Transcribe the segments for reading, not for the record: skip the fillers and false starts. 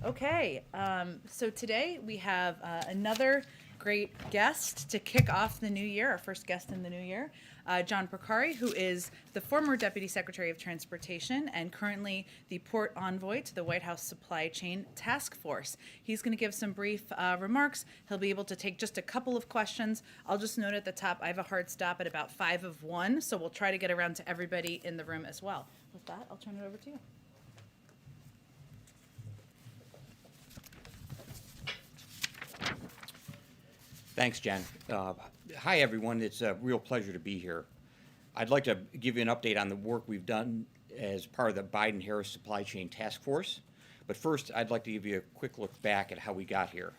Okay, so today we have another great guest to kick off the new year, our first guest in the new year, John Porcari, who is the former Deputy Secretary of Transportation and currently the Port Envoy to the White House Supply Chain Task Force. He's going to give some brief remarks. He'll be able to take just a couple of questions. I'll just note at the top, I have a hard stop at about 5 of 1, so we'll try to get around to everybody in the room as well. With that, I'll turn it over to you. Thanks, Jen. Hi, everyone. It's a real pleasure to be here. I'd like to give you an update on the work we've done as part of the Biden-Harris Supply Chain Task Force. But first, I'd like to give you a quick look back at how we got here.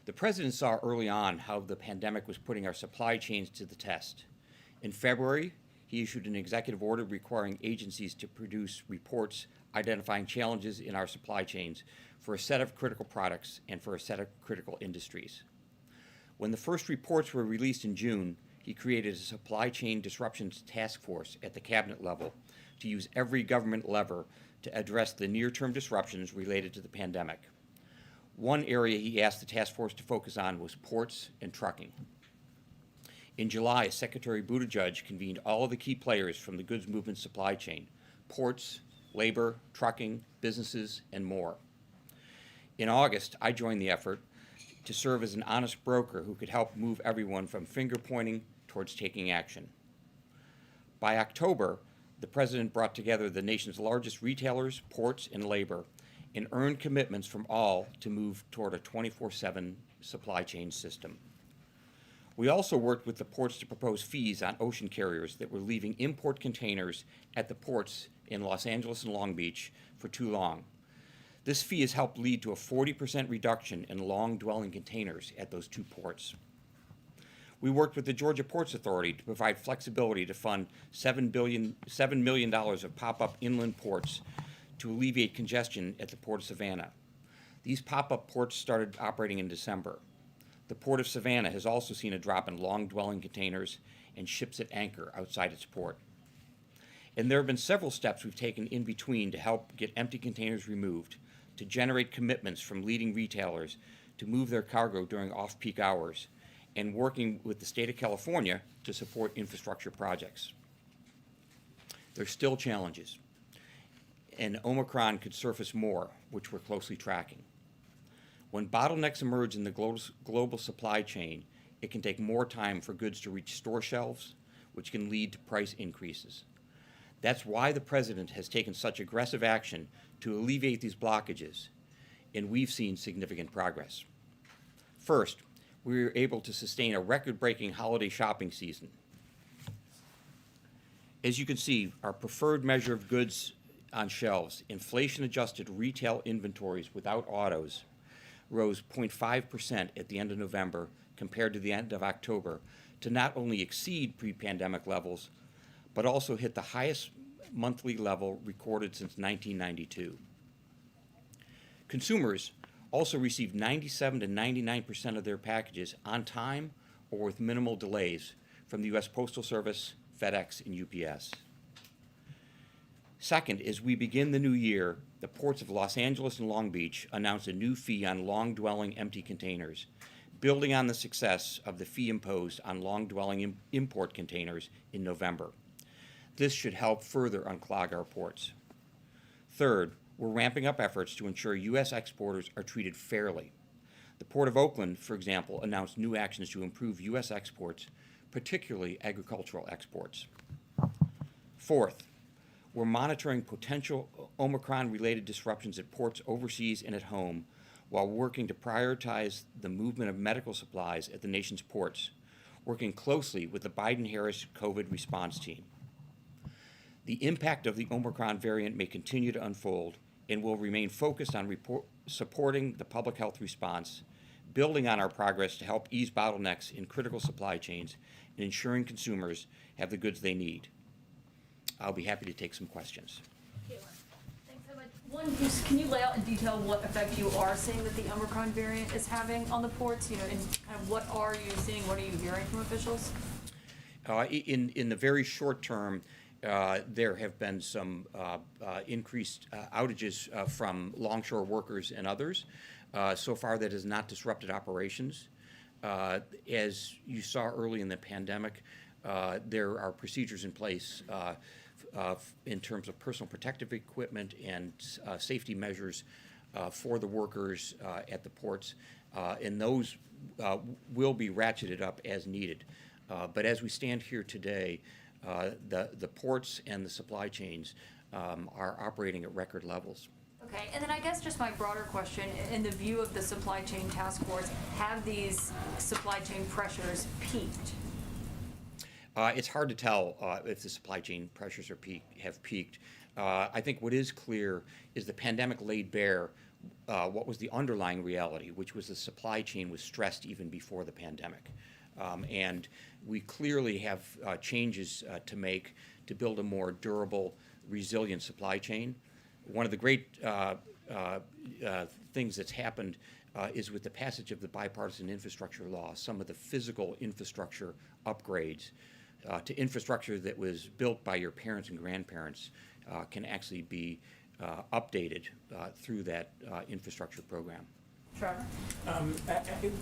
The President saw early on how the pandemic was putting our supply chains to the test. In February, he issued an executive order requiring agencies to produce reports identifying challenges in our supply chains for a set of critical products and for a set of critical industries. When the first reports were released in June, he created a supply chain disruptions task force at the cabinet level to use every government lever to address the near-term disruptions related to the pandemic. One area he asked the task force to focus on was ports and trucking. In July, Secretary Buttigieg convened all of the key players from the goods movement supply chain: ports, labor, trucking, businesses, and more. In August, I joined the effort to serve as an honest broker who could help move everyone from finger pointing towards taking action. By October, the President brought together the nation's largest retailers, ports, and labor, and earned commitments from all to move toward a 24/7 supply chain system. We also worked with the ports to propose fees on ocean carriers that were leaving import containers at the ports in Los Angeles and Long Beach for too long. This fee has helped lead to a 40% reduction in long-dwelling containers at those two ports. We worked with the Georgia Ports Authority to provide flexibility to fund $7 million of pop-up inland ports to alleviate congestion at the Port of Savannah. These pop-up ports started operating in December. The Port of Savannah has also seen a drop in long-dwelling containers and ships at anchor outside its port. And there have been several steps we've taken in between to help get empty containers removed, to generate commitments from leading retailers to move their cargo during off-peak hours, and working with the state of California to support infrastructure projects. There's still challenges, and Omicron could surface more, which we're closely tracking. When bottlenecks emerge in the global supply chain, it can take more time for goods to reach store shelves, which can lead to price increases. That's why the President has taken such aggressive action to alleviate these blockages, and we've seen significant progress. First, we were able to sustain a record-breaking holiday shopping season. As you can see, our preferred measure of goods on shelves, inflation-adjusted retail inventories without autos, rose 0.5% at the end of November compared to the end of October to not only exceed pre-pandemic levels, but also hit the highest monthly level recorded since 1992. Consumers also received 97 to 99% of their packages on time or with minimal delays from the U.S. Postal Service, FedEx, and UPS. Second, as we begin the new year, the ports of Los Angeles and Long Beach announced a new fee on long-dwelling empty containers, building on the success of the fee imposed on long-dwelling import containers in November. This should help further unclog our ports. Third, we're ramping up efforts to ensure U.S. exporters are treated fairly. The Port of Oakland, for example, announced new actions to improve U.S. exports, particularly agricultural exports. Fourth, we're monitoring potential Omicron-related disruptions at ports overseas and at home while working to prioritize the movement of medical supplies at the nation's ports, working closely with the Biden-Harris COVID response team. The impact of the Omicron variant may continue to unfold, and will remain focused on supporting the public health response, building on our progress to help ease bottlenecks in critical supply chains, and ensuring consumers have the goods they need. I'll be happy to take some questions. Caitlin, thanks so much. One, just can you lay out in detail what effect you are seeing that the Omicron variant is having on the ports? And kind of what are you seeing? What are you hearing from officials? In the very short term, there have been some increased outages from longshore workers and others. So far, that has not disrupted operations. As you saw early in the pandemic, there are procedures in place in terms of personal protective equipment and safety measures for the workers at the ports, and those will be ratcheted up as needed. But as we stand here today, the ports and the supply chains are operating at record levels. Okay, and then I guess just my broader question, in the view of the supply chain task force, have these supply chain pressures peaked? It's hard to tell if the supply chain pressures have peaked. I think what is clear is the pandemic laid bare what was the underlying reality, which was the supply chain was stressed even before the pandemic. And we clearly have changes to make to build a more durable, resilient supply chain. One of the great things that's happened is with the passage of the bipartisan infrastructure law, some of the physical infrastructure upgrades to infrastructure that was built by your parents and grandparents can actually be updated through that infrastructure program. Trevor?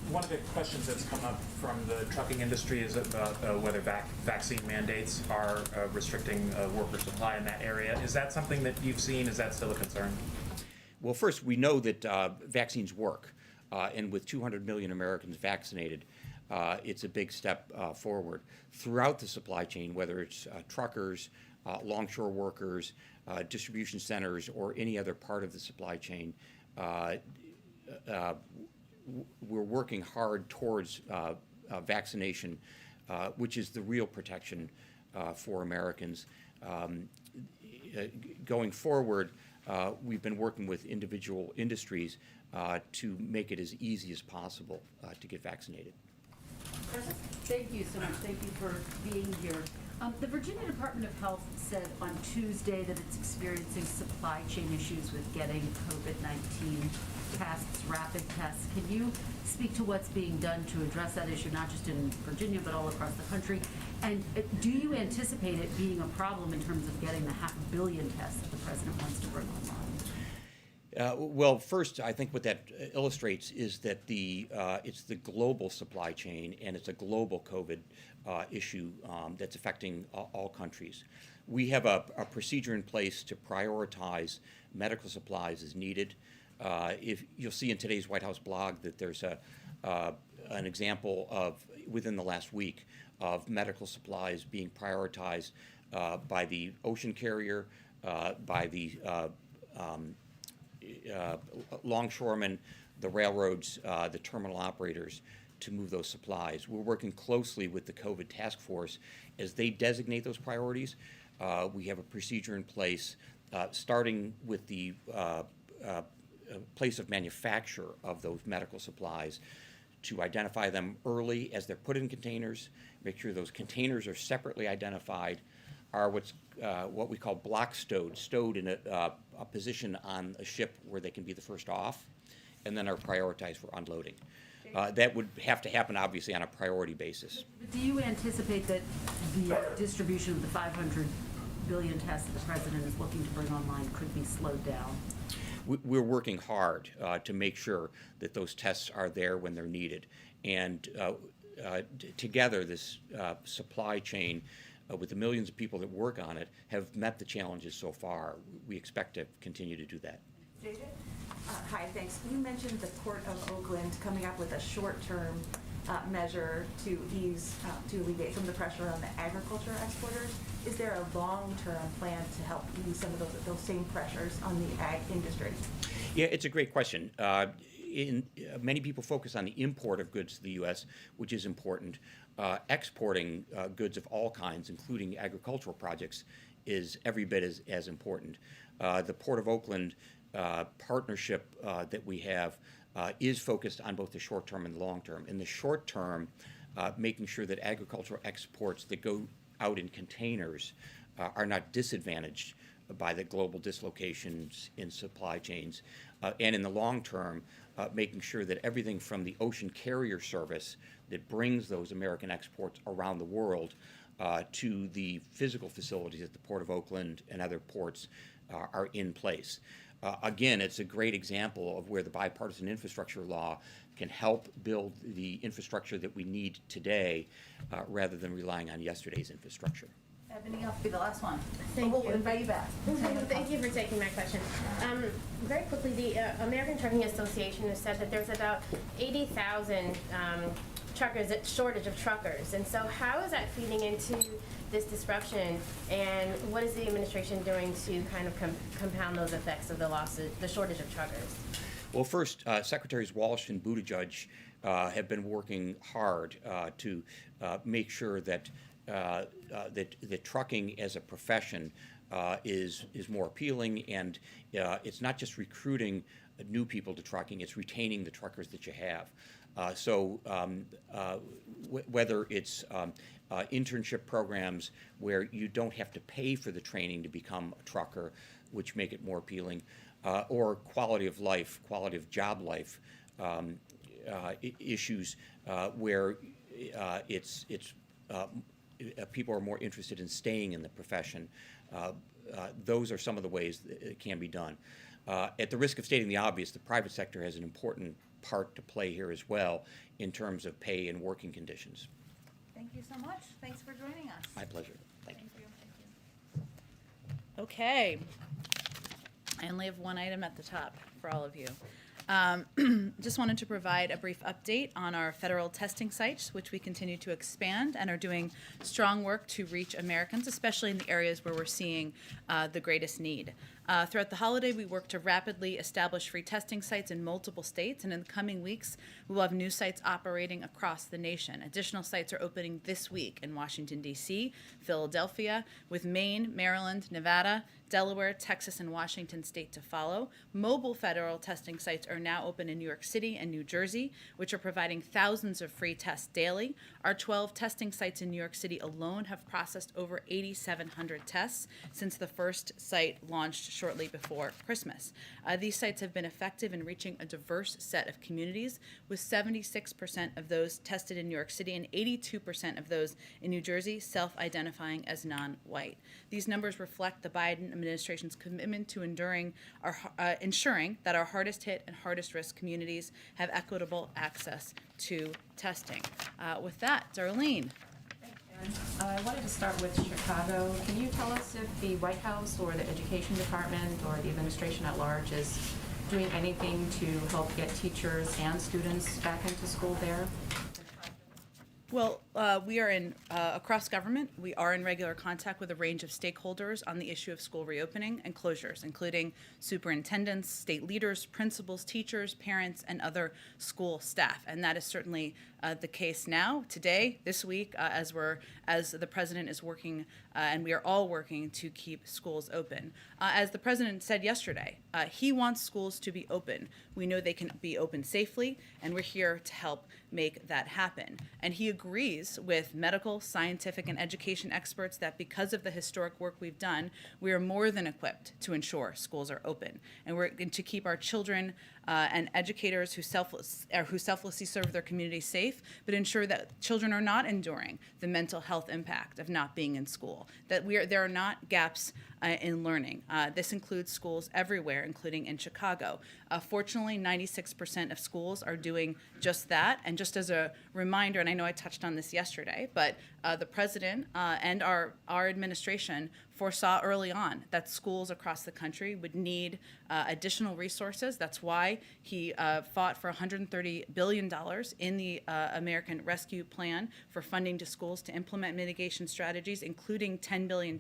One of the questions that's come up from the trucking industry is about whether vaccine mandates are restricting worker supply in that area. Is that something that you've seen? Is that still a concern? Well, first, we know that vaccines work, and with 200 million Americans vaccinated, it's a big step forward. Throughout the supply chain, whether it's truckers, longshore workers, distribution centers, or any other part of the supply chain, we're working hard towards vaccination, which is the real protection for Americans. Going forward, we've been working with individual industries to make it as easy as possible to get vaccinated. Thank you so much. Thank you for being here. The Virginia Department of Health said on Tuesday that it's experiencing supply chain issues with getting COVID-19 tests, rapid tests. Can you speak to what's being done to address that issue, not just in Virginia, but all across the country? And do you anticipate it being a problem in terms of getting the 500 million tests that the president wants to bring online? Well, first, I think what that illustrates is that it's the global supply chain, and it's a global COVID issue that's affecting all countries. We have a procedure in place to prioritize medical supplies as needed. If you'll see in today's White House blog that there's an example of, within the last week, of medical supplies being prioritized by the ocean carrier, by the longshoremen, the railroads, the terminal operators to move those supplies. We're working closely with the COVID task force as they designate those priorities. We have a procedure in place starting with the place of manufacture of those medical supplies to identify them early as they're put in containers, make sure those containers are separately identified, are what we call block stowed in a position on a ship where they can be the first off, and then are prioritized for unloading. That would have to happen, obviously, on a priority basis. But do you anticipate that the distribution of the 500 billion tests that the president is looking to bring online could be slowed down? We're working hard to make sure that those tests are there when they're needed. And together, this supply chain, with the millions of people that work on it, have met the challenges so far. We expect to continue to do that. JJ? Hi, thanks. You mentioned the Port of Oakland coming up with a short-term measure to ease, to alleviate some of the pressure on the agriculture exporters. Is there a long-term plan to help ease some of those same pressures on the ag industry? Yeah, it's a great question. Many people focus on the import of goods to the U.S., which is important. Exporting goods of all kinds, including agricultural projects, is every bit as important. The Port of Oakland partnership that we have is focused on both the short term and the long term. In the short term, making sure that agricultural exports that go out in containers are not disadvantaged by the global dislocations in supply chains. And in the long term, making sure that everything from the ocean carrier service that brings those American exports around the world to the physical facilities at the Port of Oakland and other ports are in place. Again, it's a great example of where the bipartisan infrastructure law can help build the infrastructure that we need today rather than relying on yesterday's infrastructure. Ebony, you'll be the last one. Thank We'll you. invite you back. Thank you for taking my question. Very quickly, the American Trucking Association has said that there's about 80,000 truckers, shortage of truckers. And so how is that feeding into this disruption? And what is the administration doing to kind of compound those effects of the shortage of truckers? Well, first, Secretaries Walsh and Buttigieg have been working hard to make sure that that trucking as a profession is more appealing, and it's not just recruiting new people to trucking; it's retaining the truckers that you have. Whether it's internship programs where you don't have to pay for the training to become a trucker, which make it more appealing, or quality of life, quality of job life issues where people are more interested in staying in the profession. Those are some of the ways that it can be done. At the risk of stating the obvious, the private sector has an important part to play here as well in terms of pay and working conditions. Thank you so much. Thanks for joining us. My pleasure. Thank you. Okay. I only have one item at the top for all of you. Just wanted to provide a brief update on our federal testing sites, which we continue to expand and are doing strong work to reach Americans, especially in the areas where we're seeing the greatest need. Throughout the holiday, we work to rapidly establish free testing sites in multiple states, and in the coming weeks, we will have new sites operating across the nation. Additional sites are opening this week in Washington, D.C., Philadelphia, with Maine, Maryland, Nevada, Delaware, Texas, and Washington state to follow. Mobile federal testing sites are now open in New York City and New Jersey, which are providing thousands of free tests daily. Our 12 testing sites in New York City alone have processed over 8,700 tests since the first site launched shortly before Christmas. These sites have been effective in reaching a diverse set of communities, with 76% of those tested in New York City and 82% of those in New Jersey self-identifying as non-white. These numbers reflect the Biden administration's commitment to ensuring that our hardest hit and hardest risk communities have equitable access to testing. With that, Darlene. I wanted to start with Chicago. Can you tell us if the White House or the Education Department or the administration at large is doing anything to help get teachers and students back into school there? Well, we are in, across government, we are in regular contact with a range of stakeholders on the issue of school reopening and closures, including superintendents, state leaders, principals, teachers, parents, and other school staff. And that is certainly the case now, today, this week, as the president is working, and we are all working to keep schools open. As the president said yesterday, he wants schools to be open. We know they can be open safely, and we're here to help make that happen. And he agrees with medical, scientific, and education experts that because of the historic work we've done, we are more than equipped to ensure schools are open. And we're going to keep our children and educators who selflessly serve their community safe, but ensure that children are not enduring the mental health impact of not being in school, that there are not gaps in learning. This includes schools everywhere, including in Chicago. Fortunately, 96% of schools are doing just that. And just as a reminder, and I know I touched on this yesterday, but the president and our administration foresaw early on that schools across the country would need additional resources. That's why he fought for $130 billion in the American Rescue Plan for funding to schools to implement mitigation strategies, including $10 billion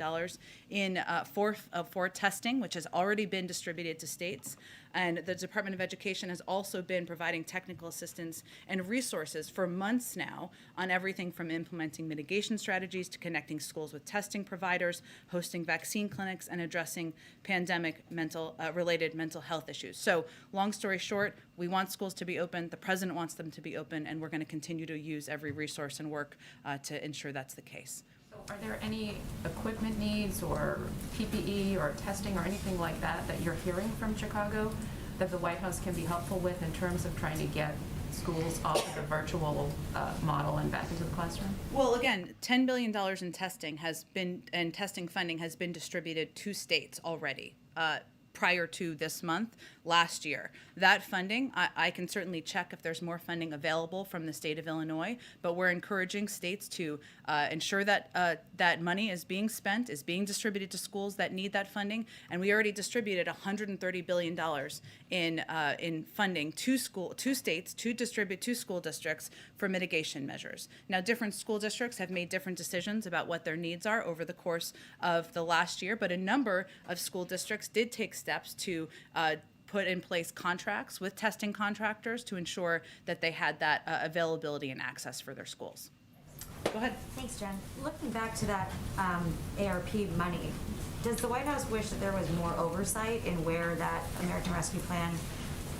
for testing, which has already been distributed to states. And the Department of Education has also been providing technical assistance and resources for months now on everything from implementing mitigation strategies to connecting schools with testing providers, hosting vaccine clinics, and addressing pandemic related mental health issues. So long story short, we want schools to be open. The president wants them to be open, and we're going to continue to use every resource and work to ensure that's the case. So are there any equipment needs or PPE or testing or anything like that that you're hearing from Chicago that the White House can be helpful with in terms of trying to get schools off of the virtual model and back into the classroom? Well, again, $10 billion in testing has been, and testing funding has been distributed to states already. Prior to this month, last year. That funding, I can certainly check if there's more funding available from the state of Illinois, but we're encouraging states to ensure that that money is being spent, is being distributed to schools that need that funding, and we already distributed $130 billion in funding to states to distribute to school districts for mitigation measures. Now, different school districts have made different decisions about what their needs are over the course of the last year, but a number of school districts did take steps to put in place contracts with testing contractors to ensure that they had that availability and access for their schools. Go ahead. Thanks, Jen. Looking back to that ARP money, does the White House wish that there was more oversight in where that American Rescue Plan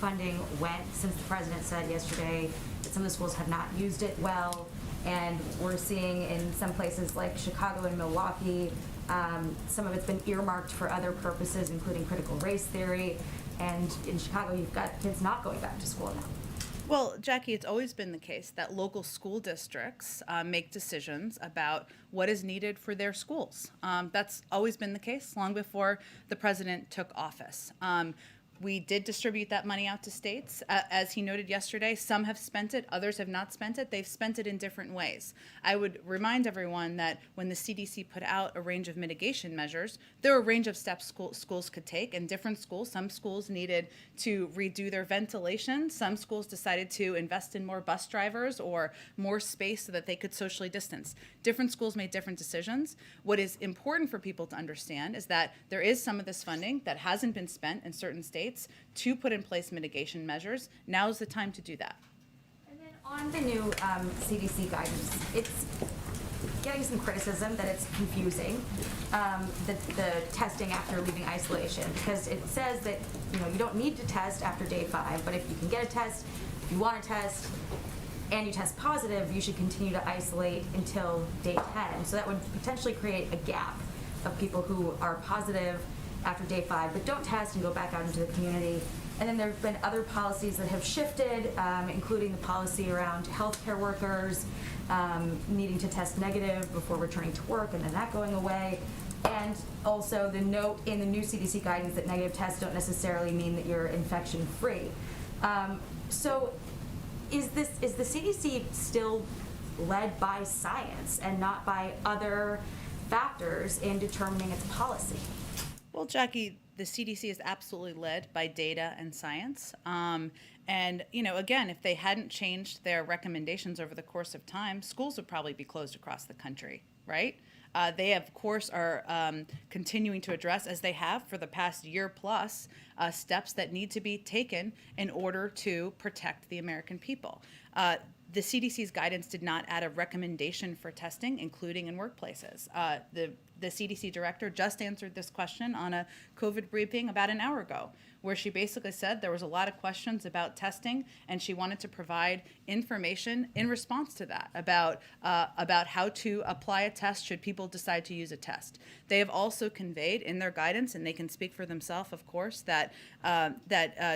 funding went, since the president said yesterday that some of the schools have not used it well, and we're seeing in some places like Chicago and Milwaukee, some of it's been earmarked for other purposes, including critical race theory, and in Chicago you've got kids not going back to school now. Well, Jackie, it's always been the case that local school districts make decisions about what is needed for their schools. That's always been the case long before the president took office. We did distribute that money out to states. As he noted yesterday, some have spent it, others have not spent it. They've spent it in different ways. I would remind everyone that when the CDC put out a range of mitigation measures, there were a range of steps schools could take, and different schools, some schools needed to redo their ventilation. Some schools decided to invest in more bus drivers or more space so that they could socially distance. Different schools made different decisions. What is important for people to understand is that there is some of this funding that hasn't been spent in certain states to put in place mitigation measures. Now is the time to do that. And then on the new CDC guidance, it's getting some criticism that it's confusing, the testing after leaving isolation, because it says that you don't need to test after day 5, but if you can get a test, if you want to test, and you test positive, you should continue to isolate until day 10. So that would potentially create a gap of people who are positive after day 5, but don't test and go back out into the community. And then there have been other policies that have shifted, including the policy around healthcare workers needing to test negative before returning to work, and then that going away. And also the note in the new CDC guidance that negative tests don't necessarily mean that you're infection-free. So is the CDC still led by science and not by other factors in determining its policy? Well, Jackie, the CDC is absolutely led by data and science. And, again, if they hadn't changed their recommendations over the course of time, schools would probably be closed across the country, right? They, of course, are continuing to address, as they have for the past year plus, steps that need to be taken in order to protect the American people. The CDC's guidance did not add a recommendation for testing, including in workplaces. The CDC director just answered this question on a COVID briefing about an hour ago, where she basically said there was a lot of questions about testing, and she wanted to provide information in response to that about how to apply a test should people decide to use a test. They have also conveyed in their guidance, and they can speak for themselves, of course, that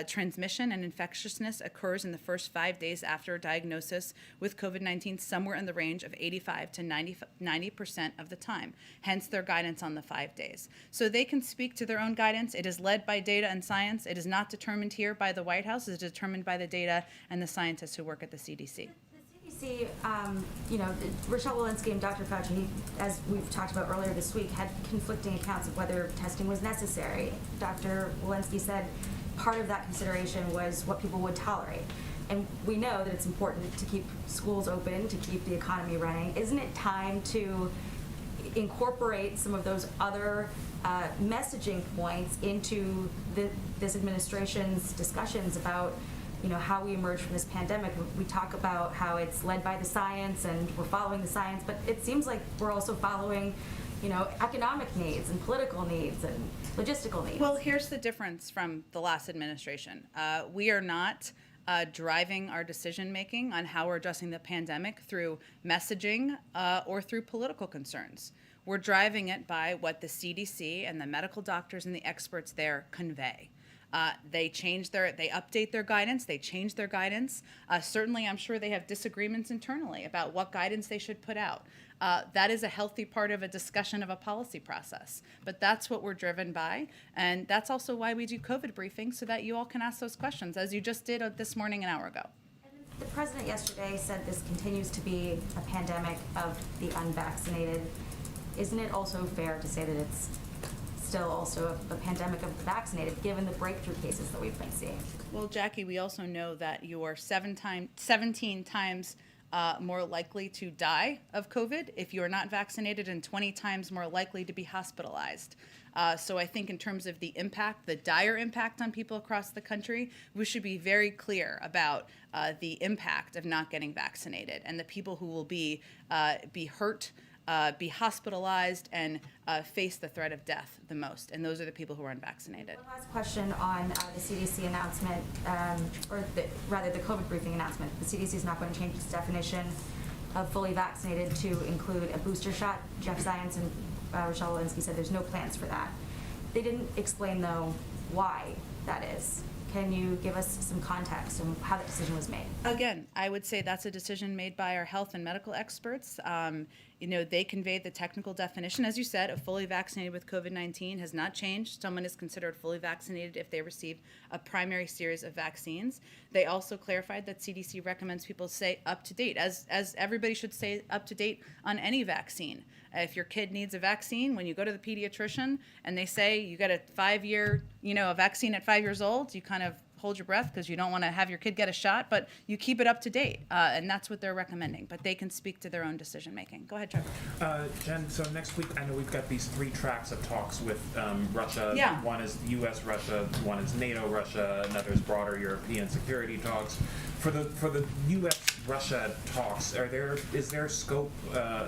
transmission and infectiousness occurs in the first 5 days after diagnosis with COVID-19, somewhere in the range of 85 to 90% of the time. Hence their guidance on the 5 days. So they can speak to their own guidance. It is led by data and science. It is not determined here by the White House. It is determined by the data and the scientists who work at the CDC. The CDC, Rochelle Walensky and Dr. Fauci, as we've talked about earlier this week, had conflicting accounts of whether testing was necessary. Dr. Walensky said part of that consideration was what people would tolerate. And we know that it's important to keep schools open, to keep the economy running. Isn't it time to incorporate some of those other messaging points into this administration's discussions about how we emerge from this pandemic? We talk about how it's led by the science and we're following the science, but it seems like we're also following economic needs and political needs and logistical needs. Well, here's the difference from the last administration. We are not driving our decision making on how we're addressing the pandemic through messaging or through political concerns. We're driving it by what the CDC and the medical doctors and the experts there convey. They update their guidance, they change their guidance. Certainly, I'm sure they have disagreements internally about what guidance they should put out. That is a healthy part of a discussion of a policy process. But that's what we're driven by. And that's also why we do COVID briefings, so that you all can ask those questions, as you just did this morning an hour ago. The president yesterday said this continues to be a pandemic of the unvaccinated. Isn't it also fair to say that it's still also a pandemic of the vaccinated, given the breakthrough cases that we've been seeing? Well, Jackie, we also know that you are 17 times more likely to die of COVID if you are not vaccinated, and 20 times more likely to be hospitalized. So I think in terms of the impact, the dire impact on people across the country, we should be very clear about the impact of not getting vaccinated and the people who will be hurt, be hospitalized, and face the threat of death the most. And those are the people who are unvaccinated. One last question on the CDC announcement, rather the COVID briefing announcement. The CDC is not going to change its definition of fully vaccinated to include a booster shot. Jeff Zients and Rochelle Walensky said there's no plans for that. They didn't explain, though, why that is. Can you give us some context on how that decision was made? Again, I would say that's a decision made by our health and medical experts. They conveyed the technical definition. As you said, a fully vaccinated with COVID-19 has not changed. Someone is considered fully vaccinated if they received a primary series of vaccines. They also clarified that CDC recommends people stay up to date, as everybody should stay up to date on any vaccine. If your kid needs a vaccine, when you go to the pediatrician and they say you got a 5-year, a vaccine at 5 years old, you kind of hold your breath because you don't want to have your kid get a shot, but you keep it up to date, and that's what they're recommending. But they can speak to their own decision making. Go ahead, Trevor. Jen, so next week I know we've got these 3 tracks of talks with Russia. Yeah. One is U.S. Russia, one is NATO Russia, another is broader European security talks. For the U.S. Russia talks, is there scope,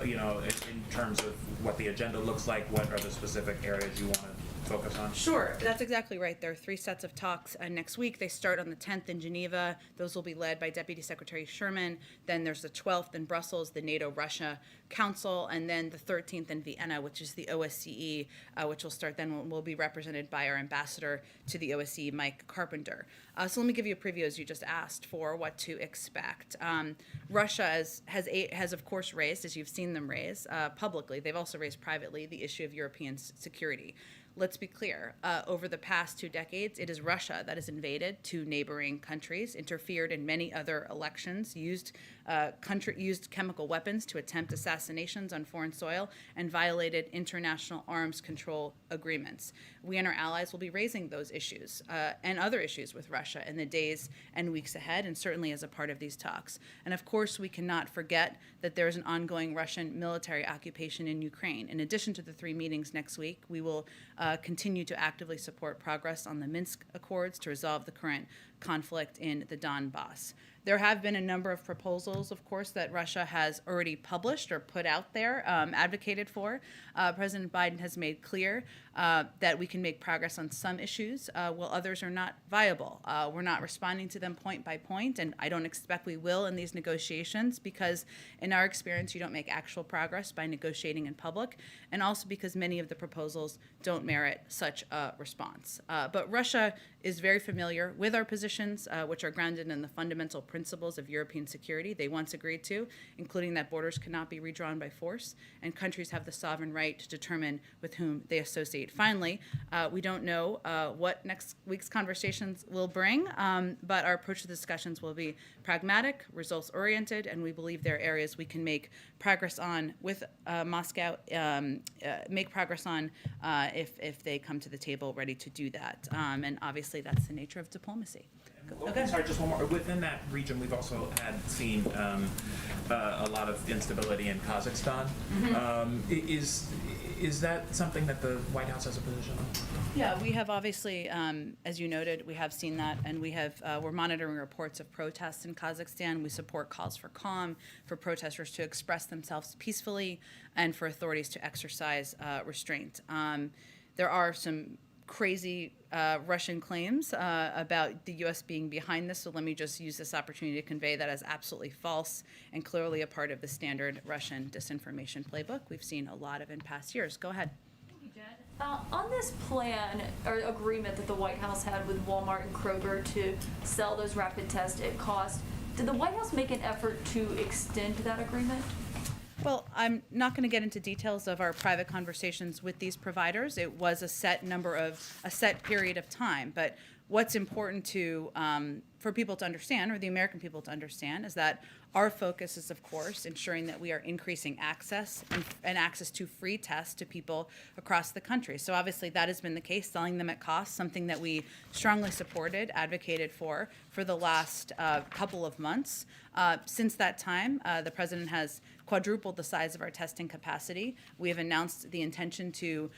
in terms of what the agenda looks like? What are the specific areas you want to focus on? Sure, that's exactly right. There are 3 sets of talks next week. They start on the 10th in Geneva. Those will be led by Deputy Secretary Sherman. Then there's the 12th in Brussels, the NATO-Russia Council, and then the 13th in Vienna, which is the OSCE, which will start then will be represented by our ambassador to the OSCE, Mike Carpenter. So let me give you a preview, as you just asked, for what to expect. Russia has of course raised, as you've seen them raise publicly, they've also raised privately, the issue of European security. Let's be clear, over the past 2 decades, it is Russia that has invaded 2 neighboring countries, interfered in many other elections, used chemical weapons to attempt assassinations on foreign soil, and violated international arms control agreements. We and our allies will be raising those issues and other issues with Russia in the days and weeks ahead, and certainly as a part of these talks. And of course, we cannot forget that there is an ongoing Russian military occupation in Ukraine. In addition to the 3 meetings next week, we will continue to actively support progress on the Minsk Accords to resolve the current conflict in the Donbass. There have been a number of proposals, of course, that Russia has already published or put out there, advocated for. President Biden has made clear that we can make progress on some issues while others are not viable. We're not responding to them point by point, and I don't expect we will in these negotiations because, in our experience, you don't make actual progress by negotiating in public, and also because many of the proposals don't merit such a response. But Russia is very familiar with our positions, which are grounded in the fundamental principles of European security they once agreed to, including that borders cannot be redrawn by force, and countries have the sovereign right to determine with whom they associate. Finally, we don't know what next week's conversations will bring, but our approach to the discussions will be pragmatic, results-oriented, and we believe there are areas we can make progress on with Moscow, make progress on if they come to the table ready to do that. And obviously, that's the nature of diplomacy. Okay. Sorry, just one more. Within that region, we've also seen a lot of instability in Kazakhstan. Is that something that the White House has a position on? Yeah, we have obviously, as you noted, we have seen that, and we're monitoring reports of protests in Kazakhstan. We support calls for calm, for protesters to express themselves peacefully, and for authorities to exercise restraint. There are some crazy Russian claims about the U.S. being behind this, so let me just use this opportunity to convey that as absolutely false and clearly a part of the standard Russian disinformation playbook we've seen a lot of in past years. Go ahead. Thank you, Jen. On this plan or agreement that the White House had with Walmart and Kroger to sell those rapid tests at cost, did the White House make an effort to extend that agreement? Well, I'm not going to get into details of our private conversations with these providers. It was a set period of time. But what's important to for people to understand, or the American people to understand, is that our focus is, of course, ensuring that we are increasing access and access to free tests to people across the country. So obviously that has been the case, selling them at cost, something that we strongly supported, advocated for the last couple of months. Since that time, the president has quadrupled the size of our testing capacity. We have announced the intention to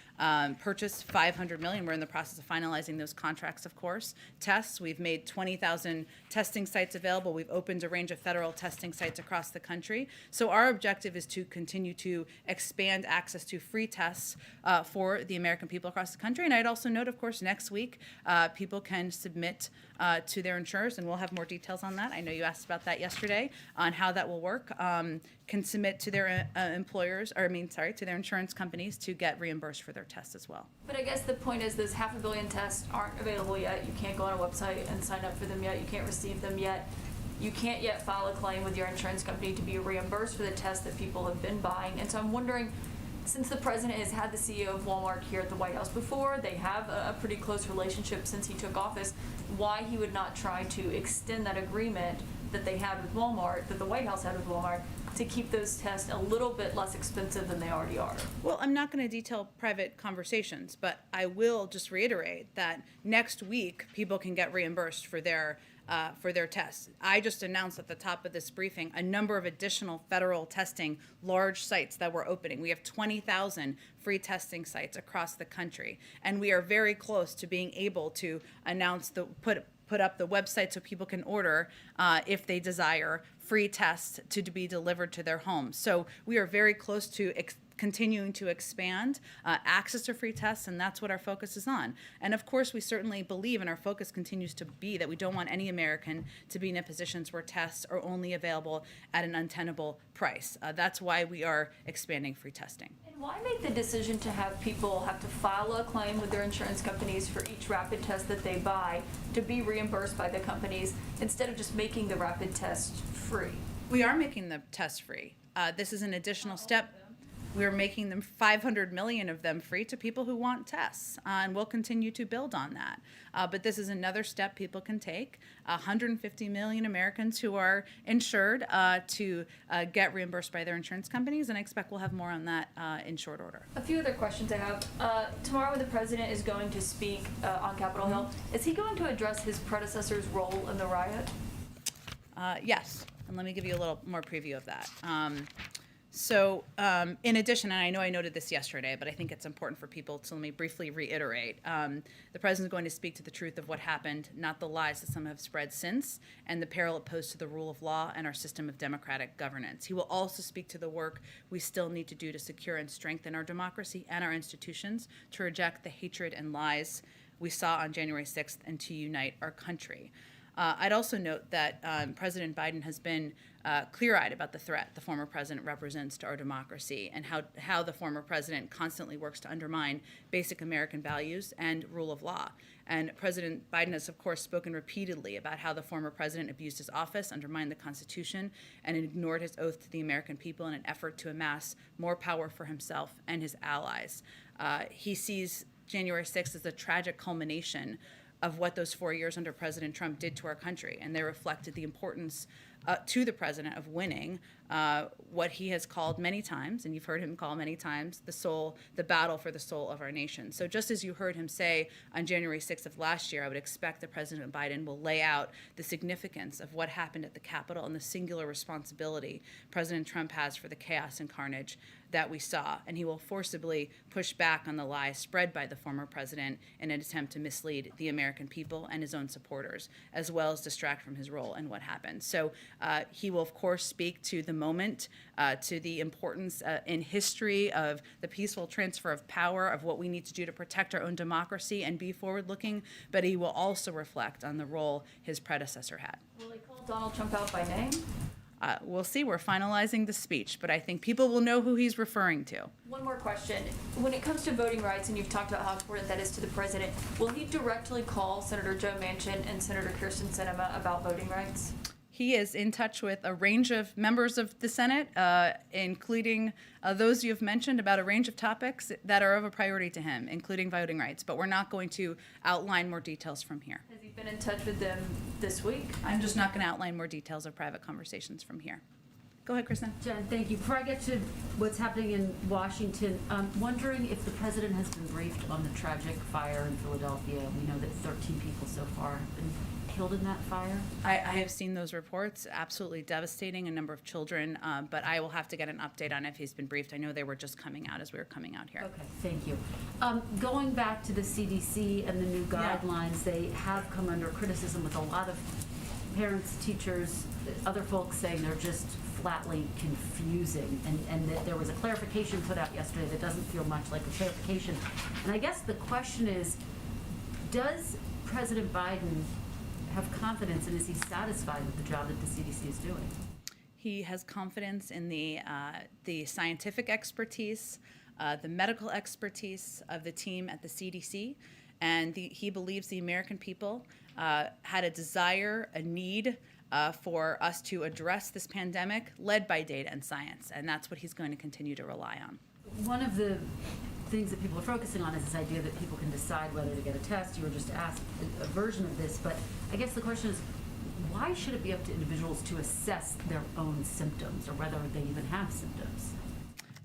purchase 500 million. We're in the process of finalizing those contracts, of course. Tests, we've made 20,000 testing sites available. We've opened a range of federal testing sites across the country. So our objective is to continue to expand access to free tests for the American people across the country. And I'd also note, of course, next week, people can submit to their insurers, and we'll have more details on that. I know you asked about that yesterday, on how that will work. Can submit to their to their insurance companies to get reimbursed for their tests as well. But I guess the point is those 500 million tests aren't available yet. You can't go on a website and sign up for them yet. You can't receive them yet. You can't yet file a claim with your insurance company to be reimbursed for the tests that people have been buying. And so I'm wondering, since the president has had the CEO of Walmart here at the White House before, they have a pretty close relationship since he took office, why he would not try to extend that agreement that they had with Walmart, that the White House had with Walmart, to keep those tests a little bit less expensive than they already are. Well, I'm not going to detail private conversations, but I will just reiterate that next week people can get reimbursed for their tests. I just announced at the top of this briefing a number of additional federal testing large sites that we're opening. We have 20,000 free testing sites across the country, and we are very close to being able to announce put up the website so people can order, if they desire, free tests to be delivered to their homes. So we are very close to continuing to expand access to free tests, and that's what our focus is on. And of course, we certainly believe, and our focus continues to be, that we don't want any American to be in positions where tests are only available at an untenable price. That's why we are expanding free testing. And why make the decision to have people have to file a claim with their insurance companies for each rapid test that they buy to be reimbursed by the companies, instead of just making the rapid test free? We are making the tests free. This is an additional step. We're making them 500 million of them free to people who want tests, and we'll continue to build on that. But this is another step people can take. 150 million Americans who are insured to get reimbursed by their insurance companies, and I expect we'll have more on that in short order. A few other questions I have. Tomorrow the president is going to speak on Capitol Hill. Is he going to address his predecessor's role in the riot? Yes, and let me give you a little more preview of that. So in addition, and I know I noted this yesterday, but I think it's important for people, so let me briefly reiterate. The president is going to speak to the truth of what happened, not the lies that some have spread since, and the peril it posed to the rule of law and our system of democratic governance. He will also speak to the work we still need to do to secure and strengthen our democracy and our institutions, to reject the hatred and lies we saw on January 6th, and to unite our country. I'd also note that President Biden has been clear-eyed about the threat the former president represents to our democracy, and how the former president constantly works to undermine basic American values and rule of law. And President Biden has, of course, spoken repeatedly about how the former president abused his office, undermined the Constitution, and ignored his oath to the American people in an effort to amass more power for himself and his allies. He sees January 6th as a tragic culmination of what those 4 years under President Trump did to our country, and they reflected the importance to the president of winning what he has called many times, and you've heard him call many times, the battle for the soul of our nation. So just as you heard him say on January 6th of last year, I would expect that President Biden will lay out the significance of what happened at the Capitol and the singular responsibility President Trump has for the chaos and carnage that we saw, and he will forcibly push back on the lies spread by the former president in an attempt to mislead the American people and his own supporters, as well as distract from his role in what happened. So he will, of course, speak to the moment, to the importance in history of the peaceful transfer of power, of what we need to do to protect our own democracy and be forward-looking, but he will also reflect on the role his predecessor had. Will he call Donald Trump out by name? we'll see. We're finalizing the speech, but I think people will know who he's referring to. One more question. When it comes to voting rights, and you've talked about how important that is to the president, will he directly call Senator Joe Manchin and Senator Kirsten Sinema about voting rights? He is in touch with a range of members of the Senate, including those you have mentioned, about a range of topics that are of a priority to him, including voting rights. But we're not going to outline more details from here. Has he been in touch with them this week? I'm just not going to outline more details of private conversations from here. Go ahead, Kristen. Jen, thank you. Before I get to what's happening in Washington, I'm wondering if the president has been briefed on the tragic fire in Philadelphia. We know that 13 people so far have been killed in that fire. I have seen those reports, absolutely devastating, a number of children, but I will have to get an update on if he's been briefed. I know they were just coming out as we were coming out here. Okay, thank you. Going back to the CDC and the new Yeah. guidelines, they have come under criticism with a lot of parents, teachers, other folks saying they're just flatly confusing, and that there was a clarification put out yesterday that doesn't feel much like a clarification. And I guess the question is, does President Biden have confidence, and is he satisfied with the job that the CDC is doing? He has confidence in the scientific expertise, the medical expertise of the team at the CDC, and he believes the American people had a desire, a need for us to address this pandemic led by data and science, and that's what he's going to continue to rely on. One of the things that people are focusing on is this idea that people can decide whether to get a test. You were just asked a version of this, but I guess the question is, why should it be up to individuals to assess their own symptoms or whether they even have symptoms?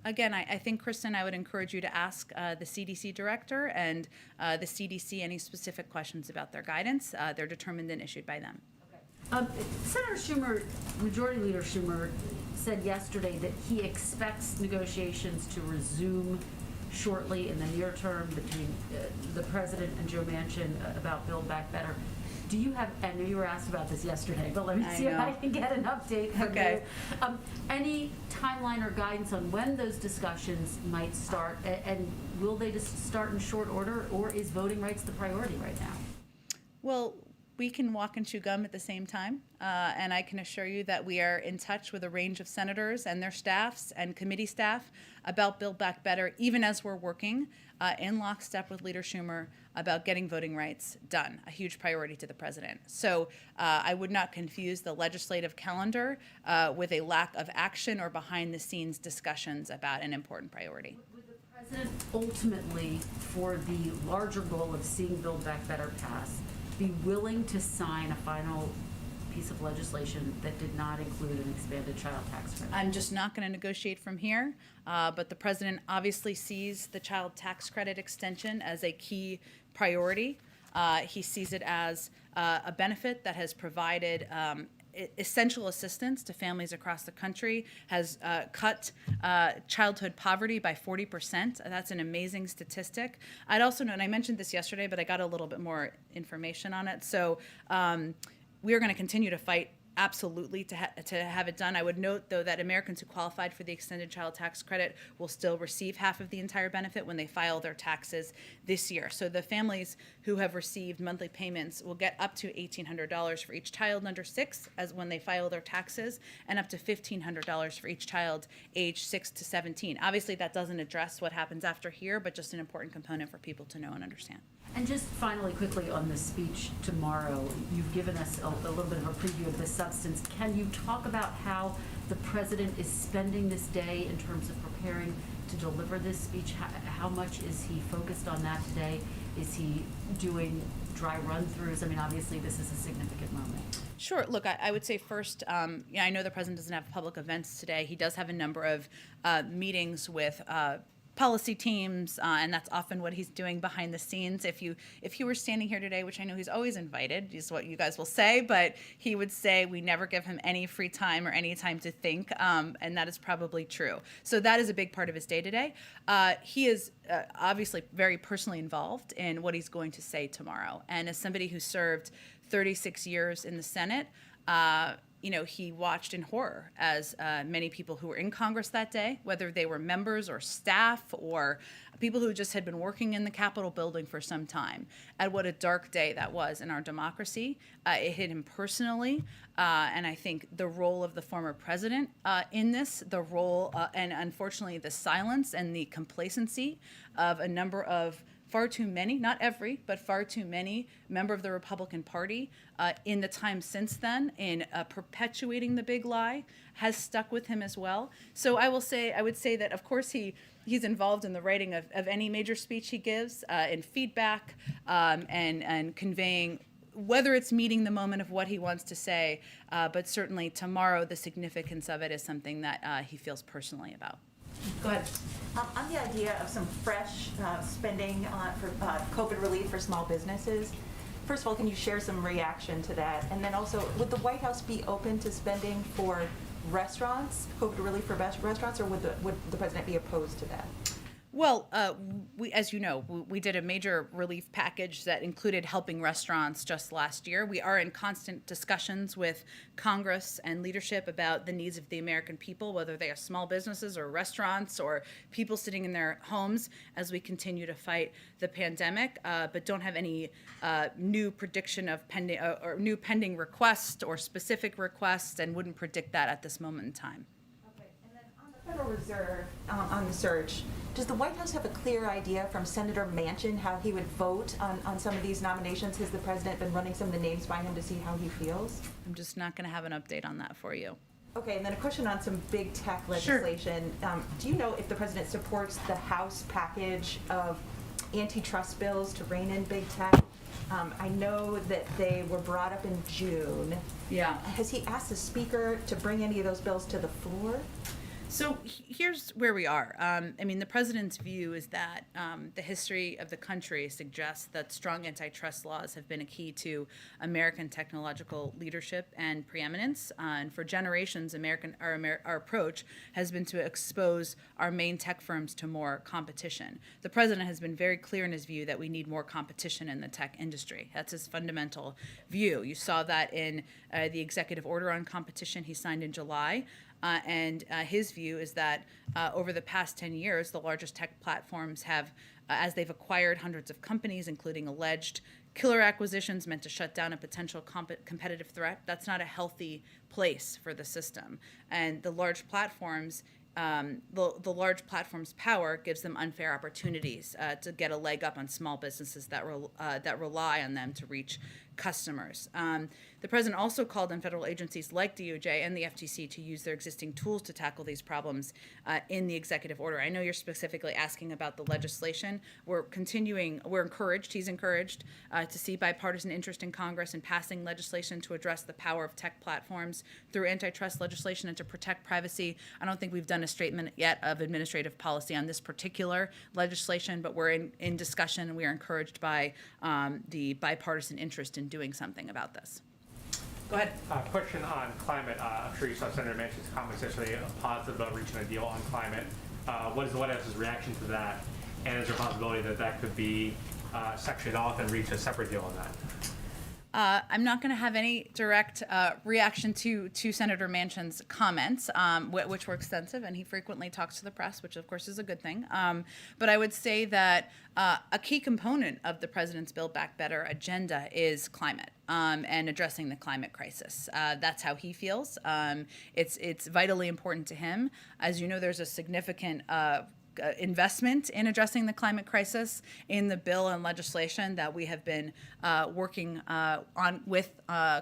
Again, I think, Kristen, I would encourage you to ask the CDC director and the CDC any specific questions about their guidance. They're determined and issued by them. Senator Schumer, Majority Leader Schumer, said yesterday that he expects negotiations to resume shortly in the near term between the president and Joe Manchin about Build Back Better. Do you have, I know you were asked about this yesterday, but let me see if I can get an update from Okay. you. Any timeline or guidance on when those discussions might start, and will they just start in short order, or is voting rights the priority right now? Well, we can walk and chew gum at the same time, and I can assure you that we are in touch with a range of senators and their staffs and committee staff about Build Back Better, even as we're working in lockstep with Leader Schumer about getting voting rights done, a huge priority to the president. So I would not confuse the legislative calendar with a lack of action or behind-the-scenes discussions about an important priority. Would the president ultimately, for the larger goal of seeing Build Back Better pass, be willing to sign a final piece of legislation that did not include an expanded child tax credit? I'm just not going to negotiate from here, but the president obviously sees the child tax credit extension as a key priority. He sees it as a benefit that has provided essential assistance to families across the country, has cut childhood poverty by 40%. That's an amazing statistic. I'd also note, and I mentioned this yesterday, but I got a little bit more information on it. So we are going to continue to fight absolutely to have it done. I would note, though, that Americans who qualified for the extended child tax credit will still receive half of the entire benefit when they file their taxes this year. So the families who have received monthly payments will get up to $1,800 for each child under 6 as when they file their taxes, and up to $1,500 for each child age 6 to 17. Obviously, that doesn't address what happens after here, but just an important component for people to know and understand. And just finally, quickly on the speech tomorrow, you've given us a little bit of a preview of the substance. Can you talk about how the president is spending this day in terms of preparing to deliver this speech? How much is he focused on that today? Is he doing dry run-throughs? I mean, obviously, this is a significant moment. Sure. Look, I would say first, I know the president doesn't have public events today. He does have a number of meetings with policy teams, and that's often what he's doing behind the scenes. If you were standing here today, which I know he's always invited, is what you guys will say, but he would say we never give him any free time or any time to think, and that is probably true. So that is a big part of his day-to-day. He is obviously very personally involved in what he's going to say tomorrow, and as somebody who served 36 years in the Senate, he watched in horror as many people who were in Congress that day, whether they were members or staff or people who just had been working in the Capitol building for some time, at what a dark day that was in our democracy. It hit him personally, and I think the role of the former president in this, the role, and unfortunately the silence and the complacency of a number of far too many, not every, but far too many member of the Republican Party in the time since then in perpetuating the big lie has stuck with him as well. So I would say that of course he's involved in the writing of any major speech he gives, in feedback, and conveying whether it's meeting the moment of what he wants to say, but certainly tomorrow the significance of it is something that he feels personally about. Go ahead. On the idea of some fresh spending for COVID relief for small businesses, first of all, can you share some reaction to that? And then also, would the White House be open to spending for restaurants, COVID relief for restaurants, or would the president be opposed to that? Well, as you know, we did a major relief package that included helping restaurants just last year. We are in constant discussions with Congress and leadership about the needs of the American people, whether they are small businesses or restaurants or people sitting in their homes as we continue to fight the pandemic, but don't have any new prediction of pending or new pending requests or specific requests, and wouldn't predict that at this moment in time. Okay, and then on the Federal Reserve, on the search, does the White House have a clear idea from Senator Manchin how he would vote on some of these nominations? Has the president been running some of the names by him to see how he feels? I'm just not going to have an update on that for you. Okay, and then a question on some big tech legislation. Do you know if the president supports the House package of antitrust bills to rein in big tech? I know that they were brought up in June. Yeah. Has he asked the speaker to bring any of those bills to the floor? So here's where we are. The president's view is that the history of the country suggests that strong antitrust laws have been a key to American technological leadership and preeminence. And for generations, our approach has been to expose our main tech firms to more competition. The president has been very clear in his view that we need more competition in the tech industry. That's his fundamental view. You saw that in the executive order on competition he signed in July. And his view is that over the past 10 years, the largest tech platforms have, as they've acquired hundreds of companies, including alleged killer acquisitions meant to shut down a potential competitive threat, that's not a healthy place for the system. And the large platforms, the large platforms' power gives them unfair opportunities to get a leg up on small businesses that rely on them to reach customers. The president also called on federal agencies like DOJ and the FTC to use their existing tools to tackle these problems in the executive order. I know you're specifically asking about the legislation. We're encouraged, he's encouraged, to see bipartisan interest in Congress in passing legislation to address the power of tech platforms through antitrust legislation and to protect privacy. I don't think we've done a statement yet of administrative policy on this particular legislation, but we're in discussion, and we are encouraged by the bipartisan interest in doing something about this. Go ahead. Question on climate. I'm sure you saw Senator Manchin's comments yesterday, positive about reaching a deal on climate. What is the White House's reaction to that? And is there a possibility that that could be sectioned off and reach a separate deal on that? I'm not going to have any direct reaction to Senator Manchin's comments, which were extensive, and he frequently talks to the press, which of course is a good thing. But I would say that a key component of the president's Build Back Better agenda is climate and addressing the climate crisis. That's how he feels. It's vitally important to him. As you know, there's a significant investment in addressing the climate crisis in the bill and legislation that we have been working on with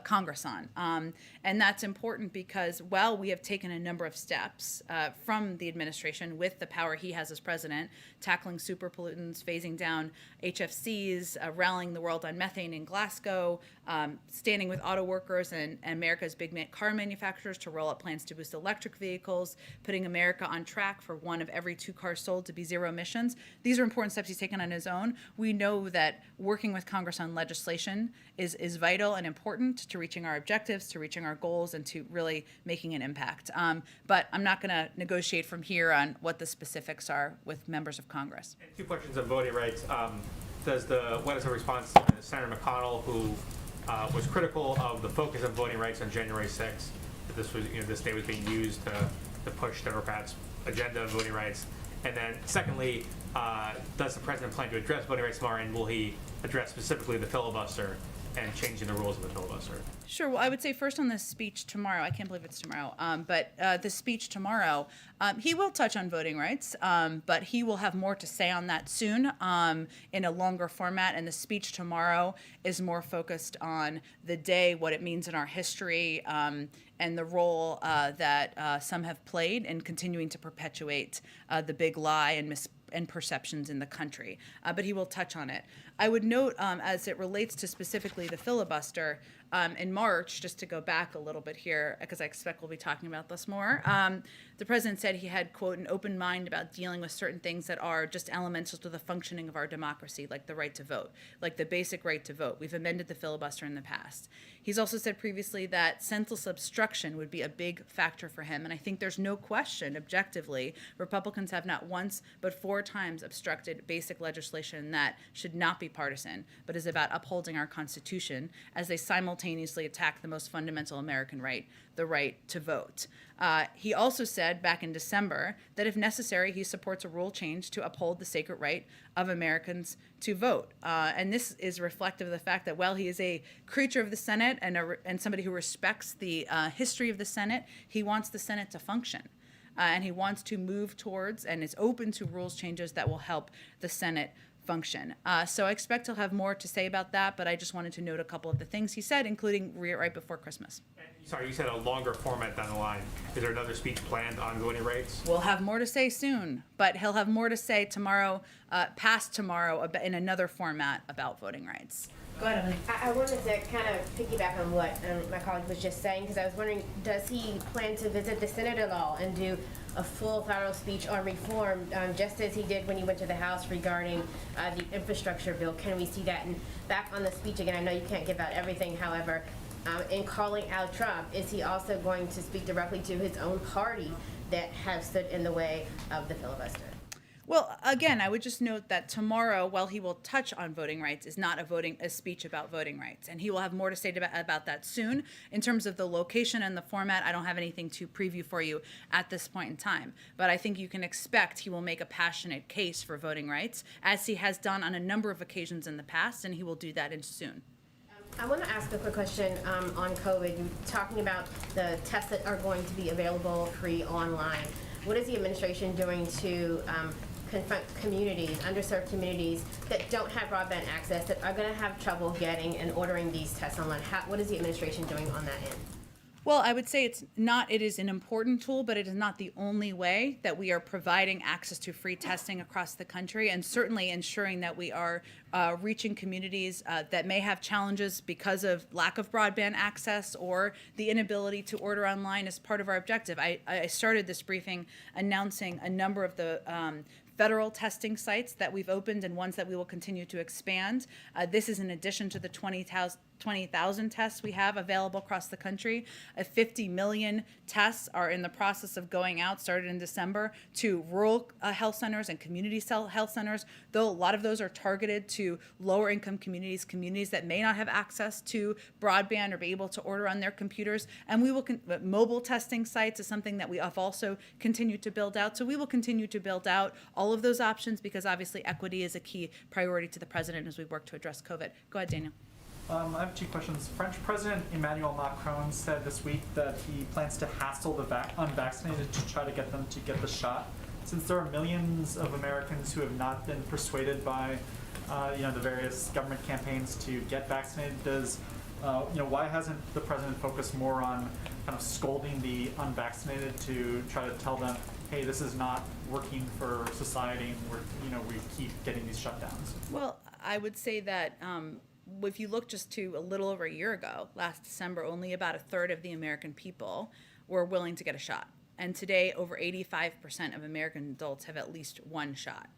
Congress on. And that's important because while we have taken a number of steps from the administration with the power he has as president, tackling super pollutants, phasing down HFCs, rallying the world on methane in Glasgow, standing with auto workers and America's big car manufacturers to roll out plans to boost electric vehicles, putting America on track for 1 of every 2 cars sold to be zero emissions. These are important steps he's taken on his own. We know that working with Congress on legislation is vital and important to reaching our objectives, to reaching our goals, and to really making an impact. But I'm not going to negotiate from here on what the specifics are with members of Congress. And 2 questions on voting rights. Does the White House have a response to Senator McConnell, who was critical of the focus on voting rights on January 6th, this was, this day was being used to push Democrats' agenda of voting rights? And then secondly, does the president plan to address voting rights tomorrow, and will he address specifically the filibuster and changing the rules of the filibuster? Sure. Well, I would say first on the speech tomorrow, I can't believe it's tomorrow, but the speech tomorrow, he will touch on voting rights, but he will have more to say on that soon in a longer format. And the speech tomorrow is more focused on the day, what it means in our history, and the role that some have played in continuing to perpetuate the big lie and perceptions in the country. But he will touch on it. I would note, as it relates to specifically the filibuster, in March, just to go back a little bit here, because I expect we'll be talking about this more, the president said he had, quote, an open mind about dealing with certain things that are just elemental to the functioning of our democracy, like the right to vote, like the basic right to vote. We've amended the filibuster in the past. He's also said previously that senseless obstruction would be a big factor for him, and I think there's no question, objectively, Republicans have not once but 4 times obstructed basic legislation that should not be partisan, but is about upholding our Constitution as they simultaneously attack the most fundamental American right, the right to vote. He also said back in December that if necessary, he supports a rule change to uphold the sacred right of Americans to vote. And this is reflective of the fact that while he is a creature of the Senate and somebody who respects the history of the Senate, he wants the Senate to function. And he wants to move towards and is open to rules changes that will help the Senate function. So I expect he'll have more to say about that, but I just wanted to note a couple of the things he said, including right before Christmas. Sorry, you said a longer format down the line. Is there another speech planned on voting rights? We'll have more to say soon, but he'll have more to say tomorrow, past tomorrow, in another format about voting rights. Go ahead, Emily. I wanted to kind of piggyback on what my colleague was just saying, because I was wondering, does he plan to visit the Senate at all and do a full federal speech on reform, just as he did when he went to the House regarding the infrastructure bill? Can we see that? And back on the speech again, I know you can't give out everything, however, in calling out Trump, is he also going to speak directly to his own party that have stood in the way of the filibuster? Well, again, I would just note that tomorrow, while he will touch on voting rights, is not a speech about voting rights. And he will have more to say about that soon. In terms of the location and the format, I don't have anything to preview for you at this point in time. But I think you can expect he will make a passionate case for voting rights, as he has done on a number of occasions in the past, and he will do that soon. I want to ask a quick question on COVID. You're talking about the tests that are going to be available free online. What is the administration doing to confront communities, underserved communities that don't have broadband access, that are going to have trouble getting and ordering these tests online? What is the administration doing on that end? Well, I would say it is an important tool, but it is not the only way that we are providing access to free testing across the country, and certainly ensuring that we are reaching communities that may have challenges because of lack of broadband access or the inability to order online is part of our objective. I started this briefing announcing a number of the federal testing sites that we've opened and ones that we will continue to expand. This is in addition to the 20,000 tests we have available across the country. 50 million tests are in the process of going out, started in December, to rural health centers and community health centers, though a lot of those are targeted to lower income communities, communities that may not have access to broadband or be able to order on their computers. And we will, mobile testing sites is something that we have also continued to build out. So we will continue to build out all of those options, because obviously equity is a key priority to the president as we work to address COVID. Go ahead, Daniel. I have 2 questions. French President Emmanuel Macron said this week that he plans to hassle the unvaccinated to try to get them to get the shot. Since there are millions of Americans who have not been persuaded by, the various government campaigns to get vaccinated, why hasn't the president focused more on kind of scolding the unvaccinated to try to tell them, hey, this is not working for society, and we keep getting these shutdowns? Well, I would say that if you look just to a little over a year ago, last December, only about a third of the American people were willing to get a shot. And today, over 85% of American adults have at least one shot.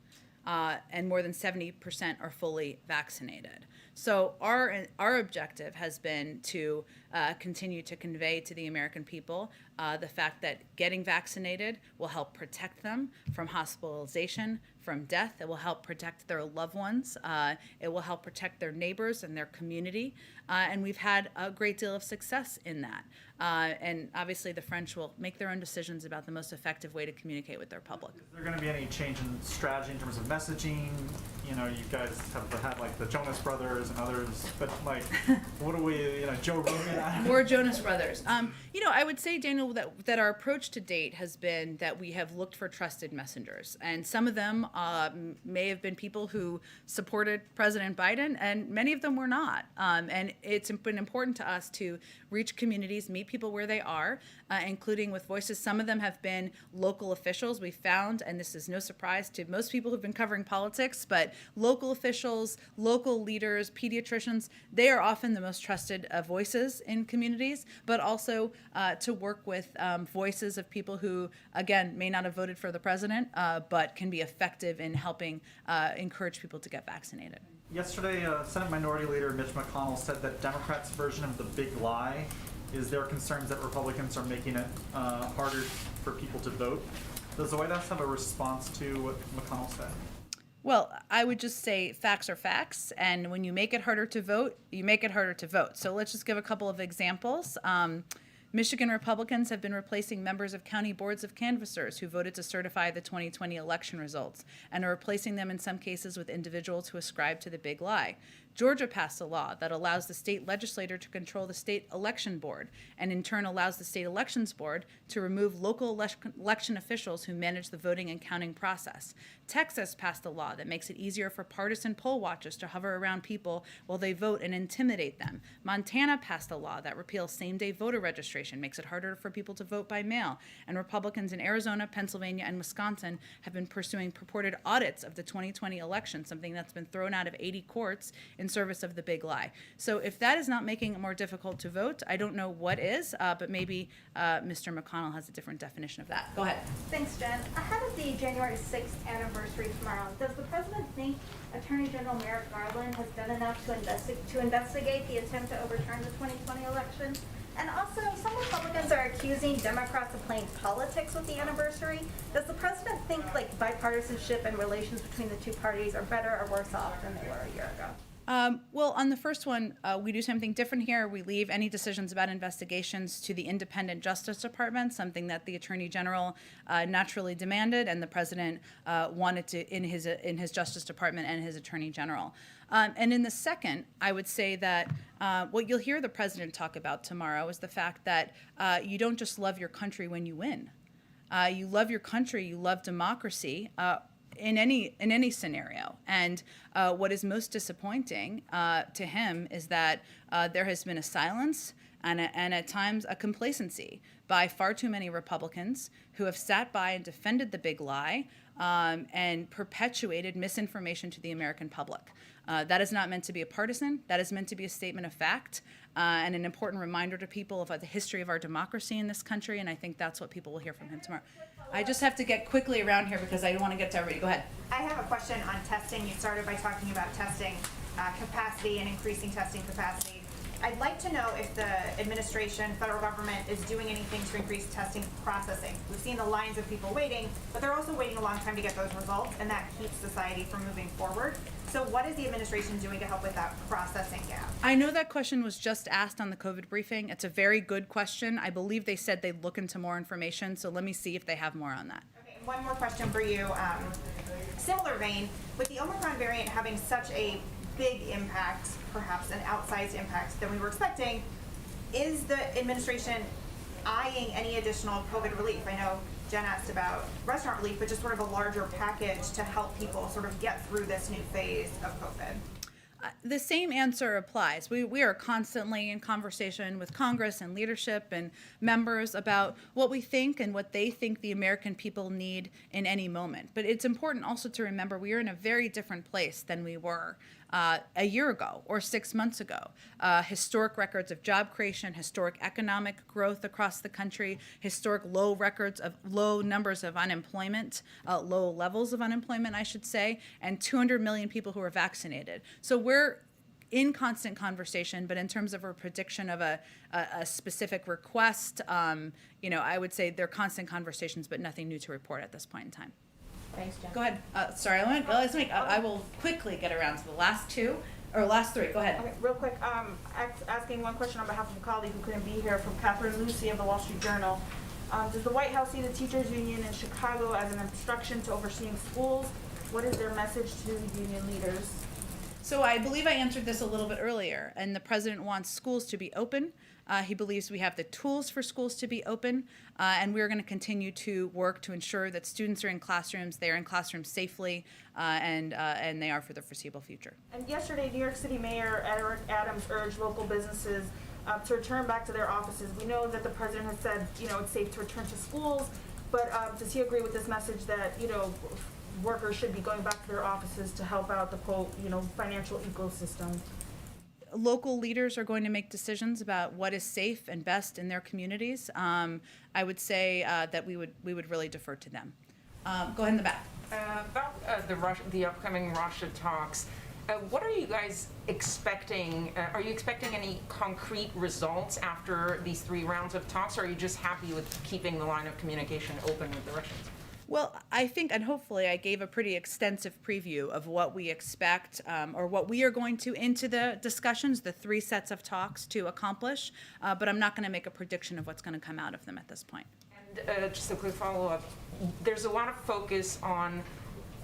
And more than 70% are fully vaccinated. So our objective has been to continue to convey to the American people the fact that getting vaccinated will help protect them from hospitalization, from death. It will help protect their loved ones. It will help protect their neighbors and their community. And we've had a great deal of success in that. And obviously the French will make their own decisions about the most effective way to communicate with their public. Is there going to be any change in strategy in terms of messaging? You know, you guys have had like the Jonas Brothers and others, but like, what do we, Joe Rogan? Or Jonas Brothers. I would say, Daniel, that our approach to date has been that we have looked for trusted messengers. And some of them may have been people who supported President Biden, and many of them were not. And it's been important to us to reach communities, meet people where they are, including with voices. Some of them have been local officials. We found, and this is no surprise to most people who've been covering politics, but local officials, local leaders, pediatricians, they are often the most trusted voices in communities, but also to work with voices of people who, again, may not have voted for the president, but can be effective in helping encourage people to get vaccinated. Yesterday, Senate Minority Leader Mitch McConnell said that Democrats' version of the big lie is their concerns that Republicans are making it harder for people to vote. Does the White House have a response to what McConnell said? Well, I would just say facts are facts, and when you make it harder to vote, you make it harder to vote. So let's just give a couple of examples. Michigan Republicans have been replacing members of county boards of canvassers who voted to certify the 2020 election results and are replacing them in some cases with individuals who ascribe to the big lie. Georgia passed a law that allows the state legislature to control the state election board and in turn allows the state elections board to remove local election officials who manage the voting and counting process. Texas passed a law that makes it easier for partisan poll watchers to hover around people while they vote and intimidate them. Montana passed a law that repeals same-day voter registration, makes it harder for people to vote by mail. And Republicans in Arizona, Pennsylvania, and Wisconsin have been pursuing purported audits of the 2020 election, something that's been thrown out of 80 courts in service of the big lie. So if that is not making it more difficult to vote, I don't know what is, but maybe Mr. McConnell has a different definition of that. Go ahead. Thanks, Jen. Ahead of the January 6th anniversary tomorrow, does the president think Attorney General Merrick Garland has done enough to investigate the attempt to overturn the 2020 election? And also, some Republicans are accusing Democrats of playing politics with the anniversary. Does the president think bipartisanship and relations between the two parties are better or worse off than they were a year ago? Well, on the first one, we do something different here. We leave any decisions about investigations to the independent Justice Department, something that the Attorney General naturally demanded, and the President wanted to in his Justice Department and his Attorney General. And in the second, I would say that what you'll hear the President talk about tomorrow is the fact that you don't just love your country when you win. You love your country, you love democracy. In any scenario. And what is most disappointing to him is that there has been a silence and at times a complacency by far too many Republicans who have sat by and defended the big lie and perpetuated misinformation to the American public. That is not meant to be a partisan. That is meant to be a statement of fact and an important reminder to people about the history of our democracy in this country, and I think that's what people will hear from him tomorrow. I just have to get quickly around here because I want to get to everybody. Go ahead. I have a question on testing. You started by talking about testing capacity and increasing testing capacity. I'd like to know if the administration, federal government, is doing anything to increase testing processing. We've seen the lines of people waiting, but they're also waiting a long time to get those results, and that keeps society from moving forward. So what is the administration doing to help with that processing gap? I know that question was just asked on the COVID briefing. It's a very good question. I believe they said they'd look into more information, so let me see if they have more on that. Okay, and one more question for you. Similar vein, with the Omicron variant having such a big impact, perhaps an outsized impact than we were expecting, is the administration eyeing any additional COVID relief? I know Jen asked about restaurant relief, but just sort of a larger package to help people sort of get through this new phase of COVID. The same answer applies. We are constantly in conversation with Congress and leadership and members about what we think and what they think the American people need in any moment. But it's important also to remember we are in a very different place than we were a year ago or 6 months ago. Historic records of job creation, historic economic growth across the country, historic low numbers of unemployment, low levels of unemployment, I should say, and 200 million people who are vaccinated. So we're in constant conversation, but in terms of a prediction of a specific request, I would say they're constant conversations, but nothing new to report at this point in time. Thanks, Jen. Go ahead. Sorry, I will quickly get around to the last two, or last three. Go ahead. Okay, real quick, asking one question on behalf of a colleague who couldn't be here, from Catherine Lucy of the Wall Street Journal. Does the White House see the teachers union in Chicago as an obstruction to overseeing schools? What is their message to union leaders? So I believe I answered this a little bit earlier, and the president wants schools to be open. He believes we have the tools for schools to be open, and we're going to continue to work to ensure that students are in classrooms, they are in classrooms safely, and they are for the foreseeable future. And yesterday, New York City Mayor Eric Adams urged local businesses to return back to their offices. We know that the president has said, it's safe to return to schools, but does he agree with this message that, workers should be going back to their offices to help out the quote, financial ecosystem? Local leaders are going to make decisions about what is safe and best in their communities. I would say that we would really defer to them. Go ahead in the back. About the upcoming Russia talks, what are you guys expecting? Are you expecting any concrete results after these 3 rounds of talks, or are you just happy with keeping the line of communication open with the Russians? Well, I think, and hopefully I gave a pretty extensive preview of what we expect, or what we are going to into the discussions, the 3 sets of talks to accomplish, but I'm not going to make a prediction of what's going to come out of them at this point. And just a quick follow-up, there's a lot of focus on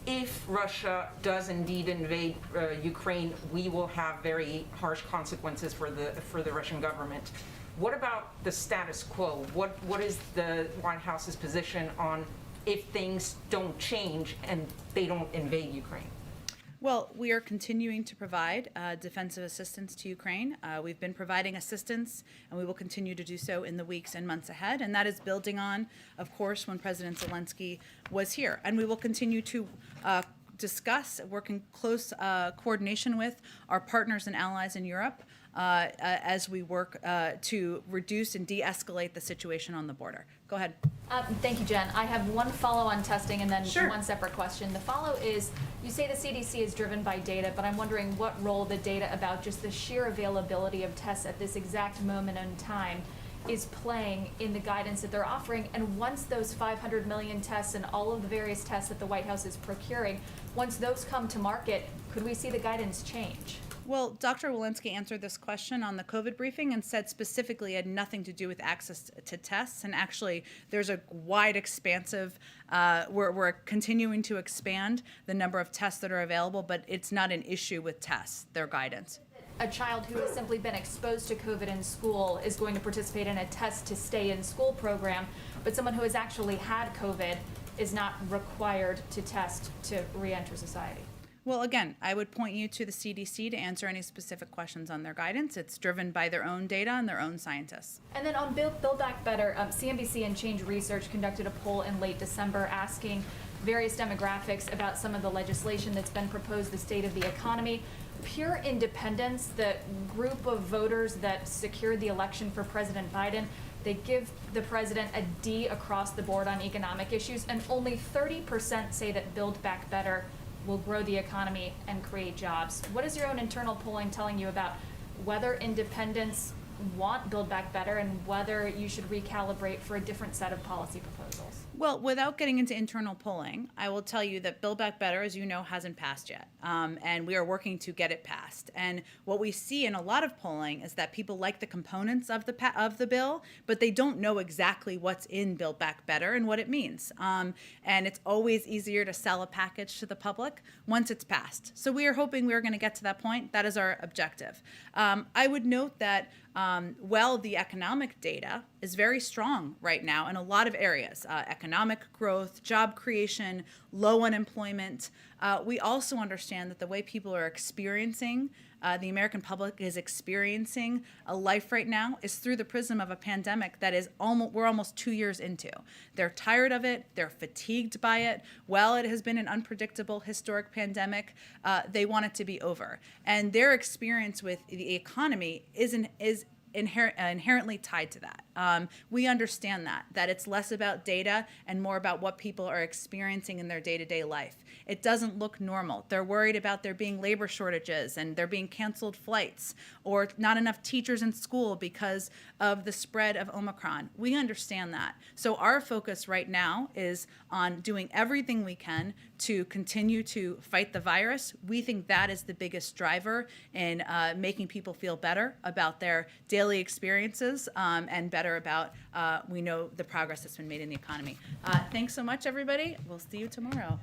if Russia does indeed invade Ukraine, we will have very harsh consequences for the Russian government. What about the status quo? What is the White House's position on if things don't change and they don't invade Ukraine? Well, we are continuing to provide defensive assistance to Ukraine. We've been providing assistance, and we will continue to do so in the weeks and months ahead. And that is building on, of course, when President Zelensky was here. And we will continue to discuss, work in close coordination with our partners and allies in Europe as we work to reduce and de-escalate the situation on the border. Go ahead. Thank you, Jen. I have one follow on testing and then Sure. one separate question. The follow is, you say the CDC is driven by data, but I'm wondering what role the data about just the sheer availability of tests at this exact moment in time is playing in the guidance that they're offering. And once those 500 million tests and all of the various tests that the White House is procuring, once those come to market, could we see the guidance change? Well, Dr. Walensky answered this question on the COVID briefing and said specifically it had nothing to do with access to tests. And actually, there's a wide expansive, we're continuing to expand the number of tests that are available, but it's not an issue with tests, their guidance. A child who has simply been exposed to COVID in school is going to participate in a test to stay in school program, but someone who has actually had COVID is not required to test to re-enter society. Well, again, I would point you to the CDC to answer any specific questions on their guidance. It's driven by their own data and their own scientists. And then on Build Back Better, CNBC and Change Research conducted a poll in late December asking various demographics about some of the legislation that's been proposed, the state of the economy. Pure Independents, the group of voters that secured the election for President Biden, they give the president a D across the board on economic issues, and only 30% say that Build Back Better will grow the economy and create jobs. What is your own internal polling telling you about whether independents want Build Back Better and whether you should recalibrate for a different set of policy proposals? Well, without getting into internal polling, I will tell you that Build Back Better, as you know, hasn't passed yet. And we are working to get it passed. And what we see in a lot of polling is that people like the components of the bill, but they don't know exactly what's in Build Back Better and what it means. And it's always easier to sell a package to the public once it's passed. So we are hoping we are going to get to that point. That is our objective. I would note that the economic data is very strong right now in a lot of areas. Economic growth, job creation, low unemployment. We also understand that the way people are experiencing, the American public is experiencing a life right now is through the prism of a pandemic that is we're almost 2 years into. They're tired of it. They're fatigued by it. While it has been an unpredictable historic pandemic, they want it to be over. And their experience with the economy is inherently tied to that. We understand that it's less about data and more about what people are experiencing in their day-to-day life. It doesn't look normal. They're worried about there being labor shortages and there being canceled flights or not enough teachers in school because of the spread of Omicron. We understand that. So our focus right now is on doing everything we can to continue to fight the virus. We think that is the biggest driver in making people feel better about their daily experiences and better about, we know, the progress that's been made in the economy. Thanks so much, everybody. We'll see you tomorrow.